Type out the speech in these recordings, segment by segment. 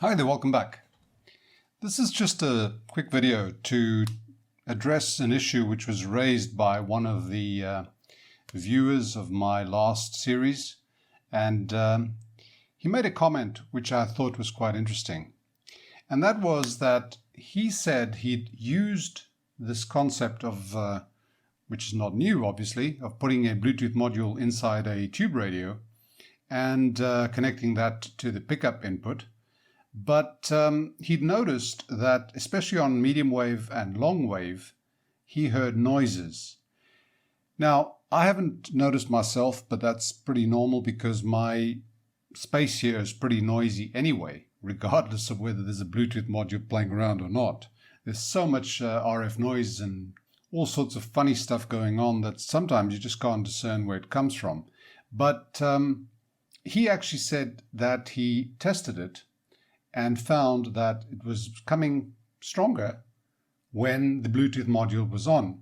Hi there, welcome back. This is just a quick video to address an issue which was raised by one of the viewers of my last series, and he made a comment which I thought was quite interesting, and that was that he said he'd used this concept of, which is not new obviously, of putting a Bluetooth module inside a tube radio and connecting that to the pickup input. But he'd noticed that, especially on medium wave and long wave, he heard noises. Now, I haven't noticed myself, but that's pretty normal because my space here is pretty noisy anyway, regardless of whether there's a Bluetooth module playing around or not. There's so much RF noise and all sorts of funny stuff going on that sometimes you just can't discern where it comes from. But he actually said that he tested it and found that it was coming stronger when the Bluetooth module was on.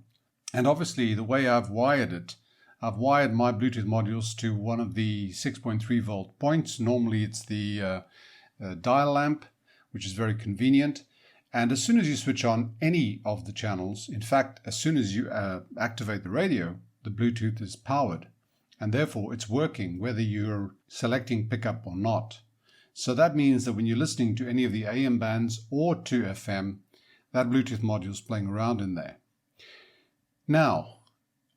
And obviously the way I've wired it, I've wired my Bluetooth modules to one of the 6.3 volt points. Normally it's the dial lamp, which is very convenient. And as soon as you switch on any of the channels, in fact, as soon as you activate the radio, the Bluetooth is powered. And therefore it's working whether you're selecting pickup or not. So that means that when you're listening to any of the AM bands or to FM, that Bluetooth module is playing around in there. Now,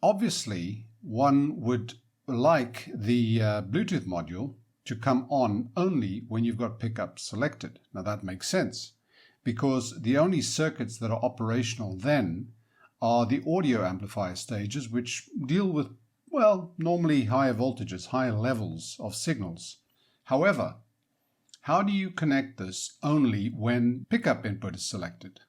obviously, one would like the Bluetooth module to come on only when you've got pickup selected. Now that makes sense because the only circuits that are operational then are the audio amplifier stages, which deal with, well, normally higher voltages, higher levels of signals. However, how do you connect this only when pickup input is selected?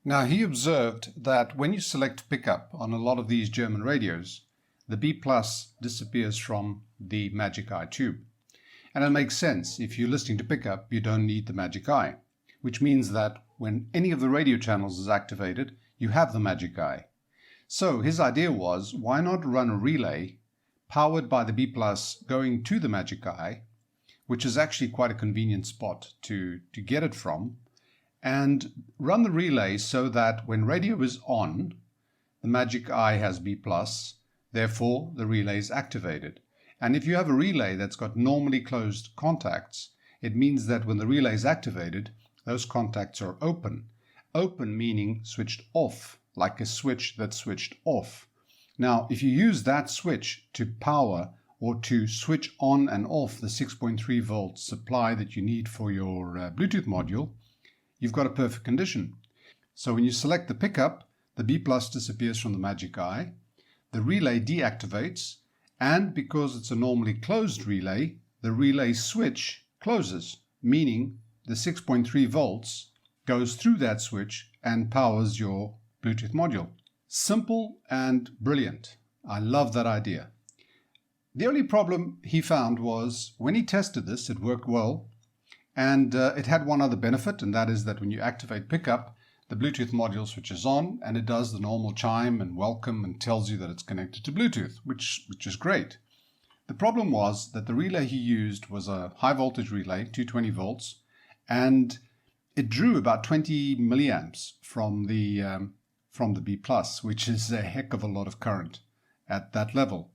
Now he observed that when you select pickup on a lot of these German radios, the B+ disappears from the Magic Eye tube. And it makes sense. If you're listening to pickup, you don't need the Magic Eye, which means that when any of the radio channels is activated, you have the Magic Eye. So his idea was, why not run a relay powered by the B+ going to the Magic Eye, which is actually quite a convenient spot to get it from, and run the relay so that when radio is on, the Magic Eye has B+, therefore the relay is activated. And if you have a relay that's got normally closed contacts, it means that when the relay is activated, those contacts are open. Open meaning switched off, like a switch that's switched off. Now, if you use that switch to power or to switch on and off the 6.3 volt supply that you need for your Bluetooth module, you've got a perfect condition. So when you select the pickup, the B+ disappears from the Magic Eye, the relay deactivates, and because it's a normally closed relay, the relay switch closes, meaning the 6.3 volts goes through that switch and powers your Bluetooth module. Simple and brilliant. I love that idea. The only problem he found was when he tested this, it worked well, and it had one other benefit, and that is that when you activate pickup, the Bluetooth module switches on and it does the normal chime and welcome and tells you that it's connected to Bluetooth, which is great. The problem was that the relay he used was a high voltage relay, 220 volts, and it drew about 20 milliamps from the B+, which is a heck of a lot of current at that level.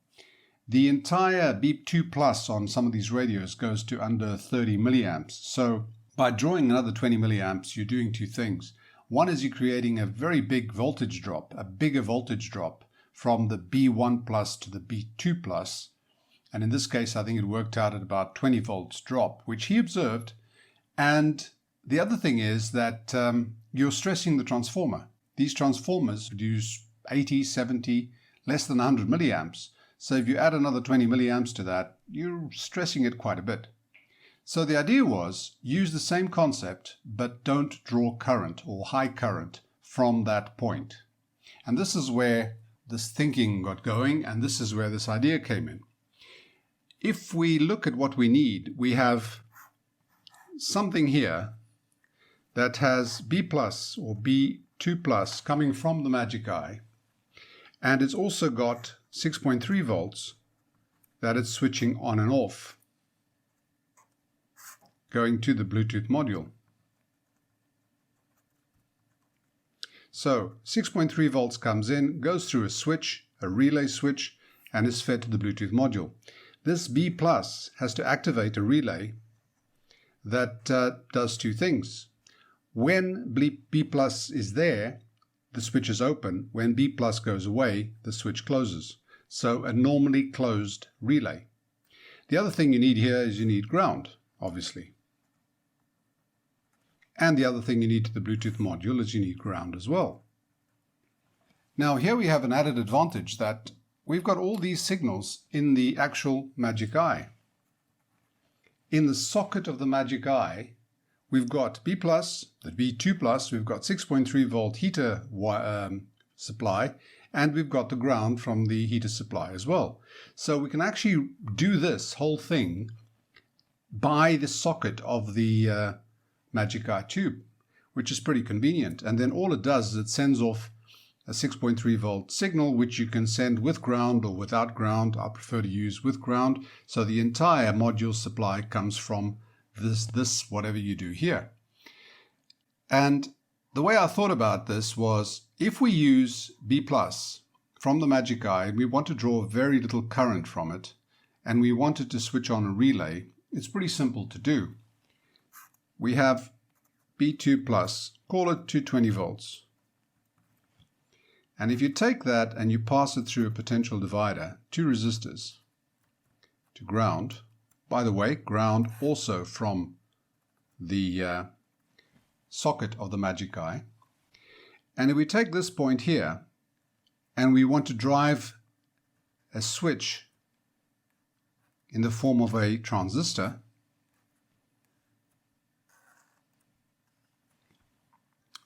The entire B2+ on some of these radios goes to under 30 milliamps. So by drawing another 20 milliamps, you're doing two things. One is you're creating a very big voltage drop, a bigger voltage drop from the B1+ to the B2+. And in this case, I think it worked out at about 20 volts drop, which he observed. And the other thing is that you're stressing the transformer. These transformers produce 80, 70, less than 100 milliamps. So if you add another 20 milliamps to that, you're stressing it quite a bit. So the idea was use the same concept, but don't draw current or high current from that point. And this is where this thinking got going, and this is where this idea came in. If we look at what we need, we have something here that has B+ or B2+ coming from the Magic Eye, and it's also got 6.3 volts that it's switching on and off. going to the Bluetooth module. So 6.3 volts comes in, goes through a switch, a relay switch, and is fed to the Bluetooth module. This B plus has to activate a relay that does two things. When B plus is there, the switch is open. When B plus goes away, the switch closes. So a normally closed relay. The other thing you need here is you need ground, obviously. And the other thing you need to the Bluetooth module is you need ground as well. Now here we have an added advantage that we've got all these signals in the actual Magic Eye. In the socket of the Magic Eye, we've got B+, the B2+, we've got 6.3 volt heater supply, and we've got the ground from the heater supply as well. So we can actually do this whole thing by the socket of the Magic Eye tube, which is pretty convenient. And then all it does is it sends off a 6.3 volt signal, which you can send with ground or without ground. I prefer to use with ground. So the entire module supply comes from this whatever you do here. And the way I thought about this was, if we use B plus from the Magic Eye, and we want to draw very little current from it, and we wanted to switch on a relay, it's pretty simple to do. We have B2 plus, call it 220 volts. And if you take that and you pass it through a potential divider, two resistors, to ground, by the way, ground also from the socket of the Magic Eye. And if we take this point here and we want to drive a switch in the form of a transistor,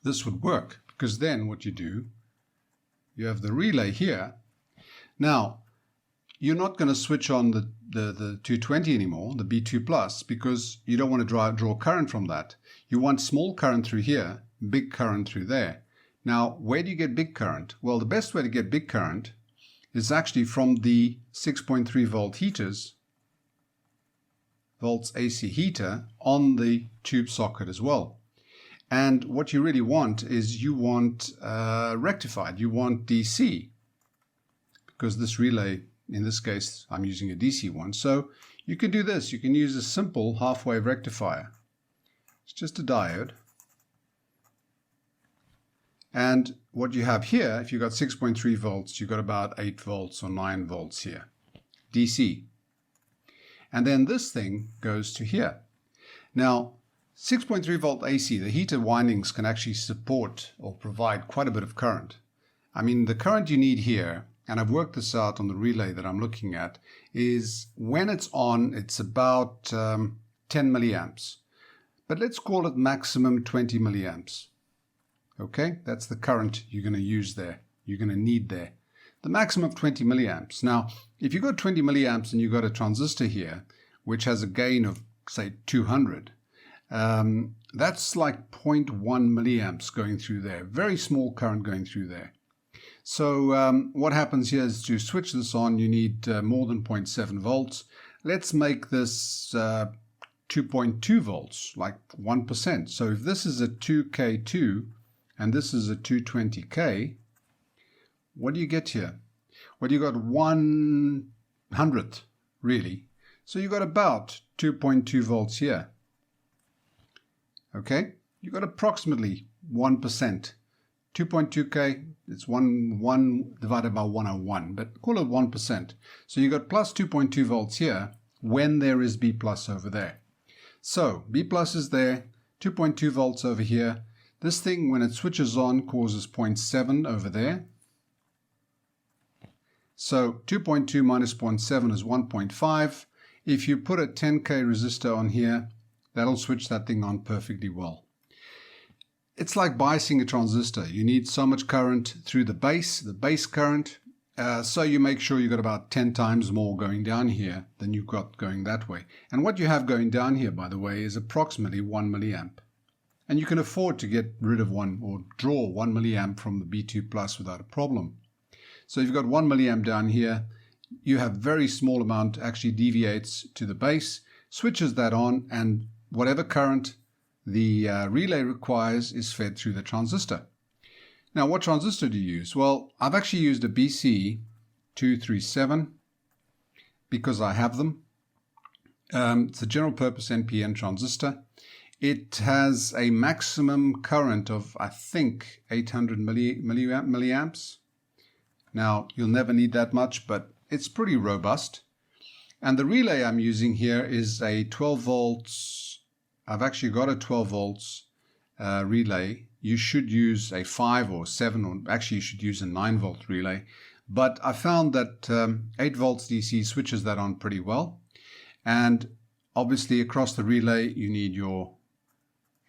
this would work, because then what you do, you have the relay here. Now, you're not going to switch on the 220 anymore, the B2 plus, because you don't want to draw current from that. You want small current through here, big current through there. Now, where do you get big current? Well, the best way to get big current is actually from the 6.3 volt heaters, volts AC heater, on the tube socket as well. And what you really want is you want rectified, you want DC, because this relay, in this case, I'm using a DC one. So you can do this. You can use a simple half-wave rectifier. It's just a diode. And what you have here, if you've got 6.3 volts, you've got about 8 volts or 9 volts here, DC. And then this thing goes to here. Now, 6.3 volt AC, the heater windings can actually support or provide quite a bit of current. I mean, the current you need here, and I've worked this out on the relay that I'm looking at, is when it's on, it's about 10 milliamps. But let's call it maximum 20 milliamps. Okay, that's the current you're going to use there, you're going to need there. The maximum of 20 milliamps. Now, if you've got 20 milliamps and you've got a transistor here, which has a gain of, say, 200, that's like 0.1 milliamps going through there. Very small current going through there. So what happens here is, to switch this on, you need more than 0.7 volts. Let's make this 2.2 volts, like 1%. So if this is a 2K2 and this is a 220K, what do you get here? Well, you got 1/100th, really. So you got about 2.2 volts here. Okay, you got approximately 1%. 2.2K, it's 1 divided by 101, but call it 1%. So you got plus 2.2 volts here when there is B plus over there. So B plus is there, 2.2 volts over here. This thing, when it switches on, causes 0.7 over there. So 2.2 minus 0.7 is 1.5. If you put a 10K resistor on here, that'll switch that thing on perfectly well. It's like biasing a transistor. You need so much current through the base current, so you make sure you've got about 10 times more going down here than you've got going that way. And what you have going down here, by the way, is approximately 1 milliamp. And you can afford to get rid of one, or draw 1 milliamp from the B2 plus without a problem. So you've got 1 milliamp down here. You have very small amount actually deviates to the base, switches that on, and whatever current the relay requires is fed through the transistor. Now, what transistor do you use? Well, I've actually used a BC237 because I have them. It's a general purpose NPN transistor. It has a maximum current of, I think, 800 milliamps. Now, you'll never need that much, but it's pretty robust. And the relay I'm using here is a 12 volts. I've actually got a 12 volts relay. You should use a 5 or 7, or actually you should use a 9 volt relay. But I found that 8 volts DC switches that on pretty well. And obviously across the relay you need your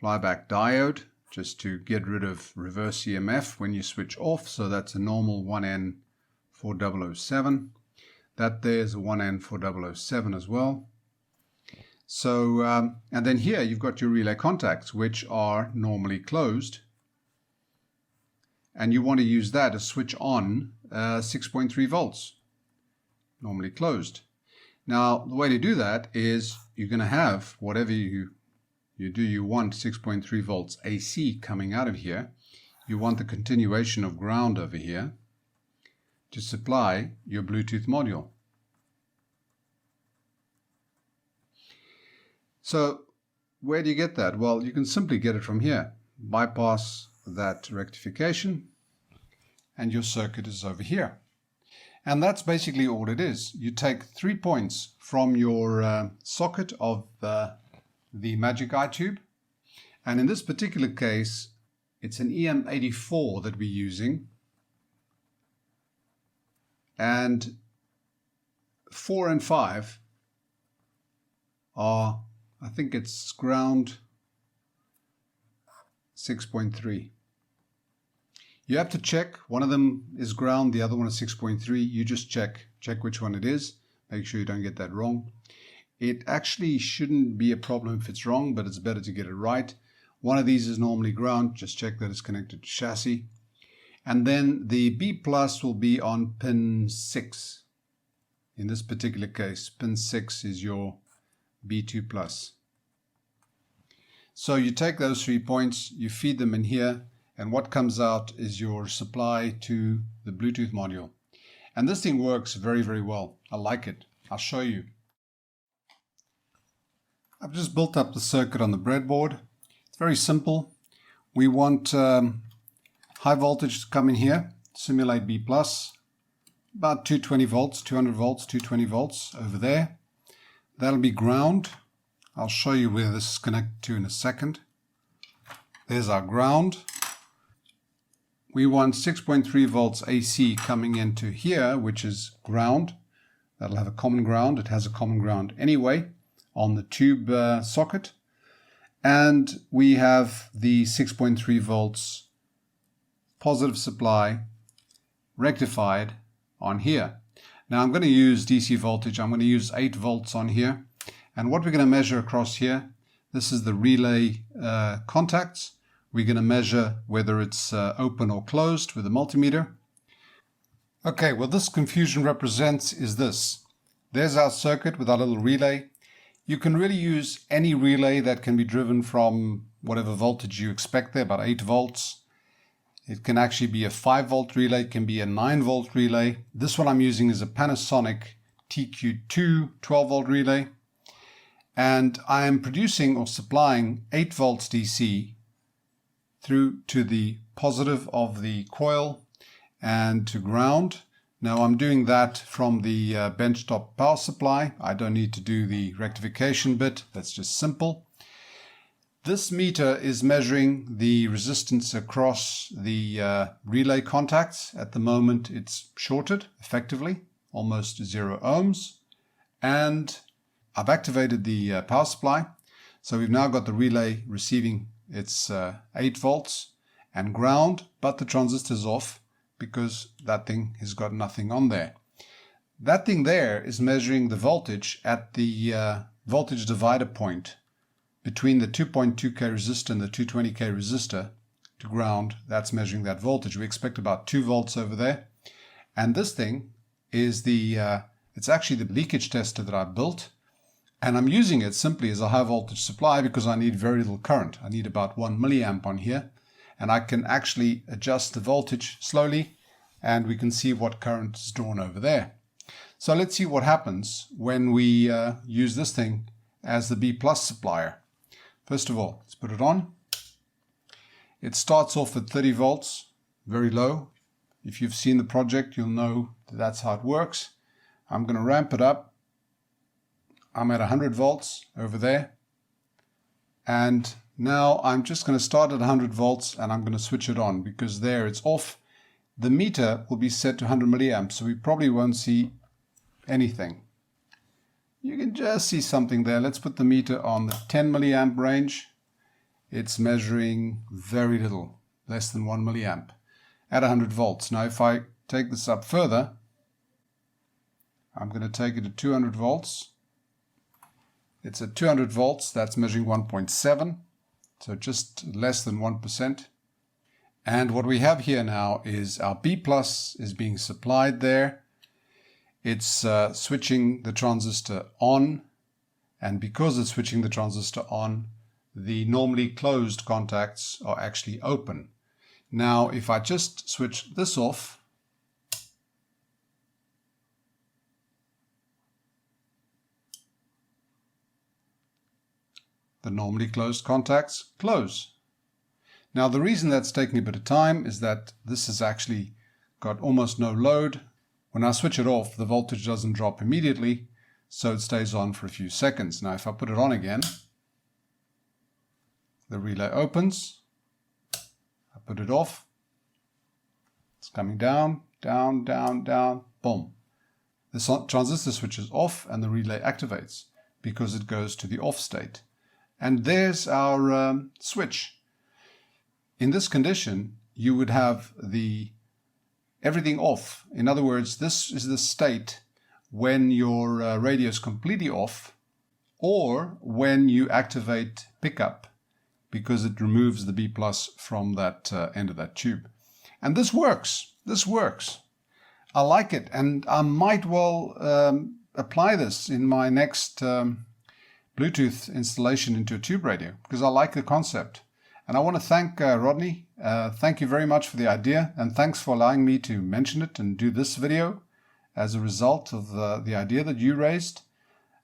flyback diode just to get rid of reverse EMF when you switch off. So that's a normal 1N4007. That there's a 1N4007 as well. So, and then here you've got your relay contacts, which are normally closed. And you want to use that to switch on 6.3 volts, normally closed. Now, the way to do that is you're going to have whatever you want 6.3 volts AC coming out of here. You want the continuation of ground over here to supply your Bluetooth module. So where do you get that? Well, you can simply get it from here. Bypass that rectification and your circuit is over here. And that's basically all it is. You take 3 points from your socket of the Magic Eye tube. And in this particular case, it's an EM84 that we're using. And 4 and 5 are, I think it's ground 6.3. You have to check. One of them is ground, the other one is 6.3. You just check which one it is. Make sure you don't get that wrong. It actually shouldn't be a problem if it's wrong, but it's better to get it right. One of these is normally ground. Just check that it's connected to chassis. And then the B plus will be on pin 6. In this particular case, pin 6 is your B2 plus. So you take those 3 points, you feed them in here, and what comes out is your supply to the Bluetooth module. And this thing works very, very well. I like it. I'll show you. I've just built up the circuit on the breadboard. It's very simple. We want high voltage to come in here, simulate B plus, about 220 volts, 200 volts, 220 volts over there. That'll be ground. I'll show you where this is connected to in a second. There's our ground. We want 6.3 volts AC coming into here, which is ground. That'll have a common ground. It has a common ground anyway on the tube socket. And we have the 6.3 volts positive supply rectified on here. Now I'm going to use DC voltage. I'm going to use 8 volts on here. And what we're going to measure across here, this is the relay contacts. We're going to measure whether it's open or closed with a multimeter. Okay, what this confusion represents is this. There's our circuit with our little relay. You can really use any relay that can be driven from whatever voltage you expect there, about 8 volts. It can actually be a 5 volt relay, it can be a 9 volt relay. This one I'm using is a Panasonic TQ2 12 volt relay. And I am producing or supplying 8 volts DC through to the positive of the coil and to ground. Now I'm doing that from the benchtop power supply. I don't need to do the rectification bit. That's just simple. This meter is measuring the resistance across the relay contacts. At the moment it's shorted effectively, almost 0 ohms. And I've activated the power supply. So we've now got the relay receiving its 8 volts and ground, but the transistor's off because that thing has got nothing on there. That thing there is measuring the voltage at the voltage divider point between the 2.2K resistor and the 220K resistor to ground. That's measuring that voltage. We expect about 2 volts over there. And this thing is it's actually the leakage tester that I built. And I'm using it simply as a high voltage supply because I need very little current. I need about 1 milliamp on here, and I can actually adjust the voltage slowly, and we can see what current is drawn over there. So let's see what happens when we use this thing as the B plus supplier. First of all, let's put it on. It starts off at 30 volts, very low. If you've seen the project, you'll know that that's how it works. I'm going to ramp it up. I'm at 100 volts over there. And now I'm just going to start at 100 volts and I'm going to switch it on because there it's off. The meter will be set to 100 milliamps, so we probably won't see anything. You can just see something there. Let's put the meter on the 10 milliamp range. It's measuring very little, less than 1 milliamp at 100 volts. Now if I take this up further, I'm going to take it to 200 volts. It's at 200 volts, that's measuring 1.7, so just less than 1%. And what we have here now is our B plus is being supplied there. It's switching the transistor on, and because it's switching the transistor on, the normally closed contacts are actually open. Now if I just switch this off, the normally closed contacts close. Now the reason that's taking a bit of time is that this has actually got almost no load. When I switch it off, the voltage doesn't drop immediately, so it stays on for a few seconds. Now if I put it on again, the relay opens, I put it off, it's coming down, down, down, down, boom. The transistor switches off and the relay activates because it goes to the off state. And there's our switch. In this condition, you would have everything off. In other words, this is the state when your radio is completely off, or when you activate pickup, because it removes the B plus from that end of that tube. And this works. This works. I like it, and I might well apply this in my next Bluetooth installation into a tube radio, because I like the concept. And I want to thank Rodney. Thank you very much for the idea, and thanks for allowing me to mention it and do this video as a result of the idea that you raised.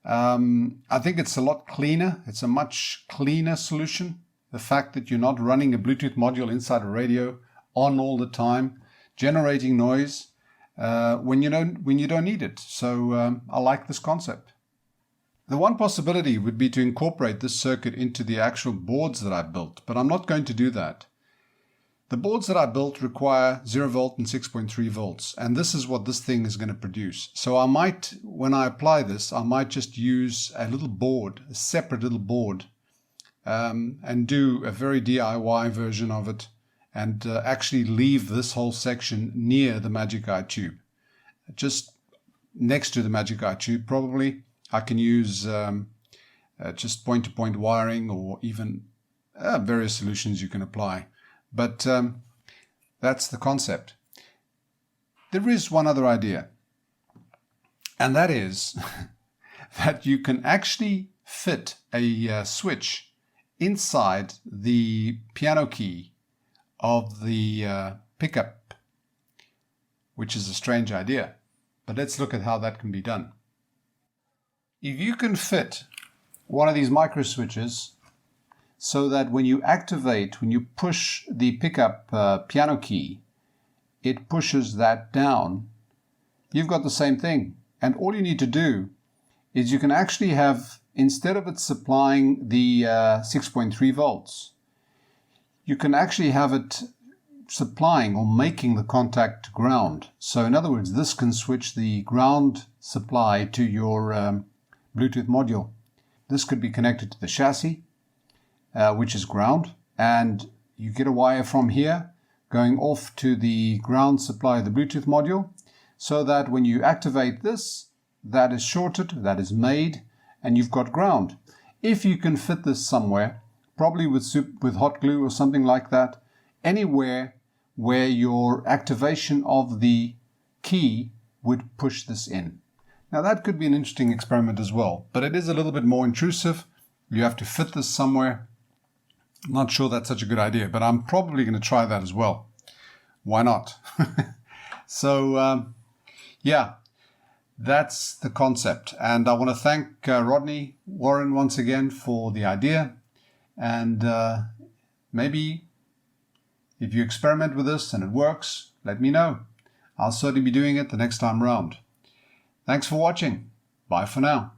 I think it's a lot cleaner. It's a much cleaner solution. The fact that you're not running a Bluetooth module inside a radio on all the time, generating noise when you don't need it. So I like this concept. The one possibility would be to incorporate this circuit into the actual boards that I built, but I'm not going to do that. The boards that I built require 0 volt and 6.3 volts, and this is what this thing is going to produce. So I might, when I apply this, I might just use a little board, a separate little board, and do a very DIY version of it, and actually leave this whole section near the Magic Eye tube. Just next to the Magic Eye tube, probably. I can use just point-to-point wiring, or even various solutions you can apply. But that's the concept. There is one other idea, and that is that you can actually fit a switch inside the piano key of the pickup, which is a strange idea. But let's look at how that can be done. If you can fit one of these micro switches so that when you activate, when you push the pickup piano key, it pushes that down, you've got the same thing. And all you need to do is you can actually have, instead of it supplying the 6.3 volts, you can actually have it supplying or making the contact to ground. So in other words, this can switch the ground supply to your Bluetooth module. This could be connected to the chassis, which is ground, and you get a wire from here going off to the ground supply of the Bluetooth module, so that when you activate this, that is shorted, that is made, and you've got ground. If you can fit this somewhere, probably with hot glue or something like that, anywhere where your activation of the key would push this in. Now that could be an interesting experiment as well, but it is a little bit more intrusive. You have to fit this somewhere. I'm not sure that's such a good idea, but I'm probably going to try that as well. Why not? So, yeah, that's the concept. And I want to thank Rodney Warren once again for the idea. And maybe if you experiment with this and it works, let me know. I'll certainly be doing it the next time round. Thanks for watching. Bye for now.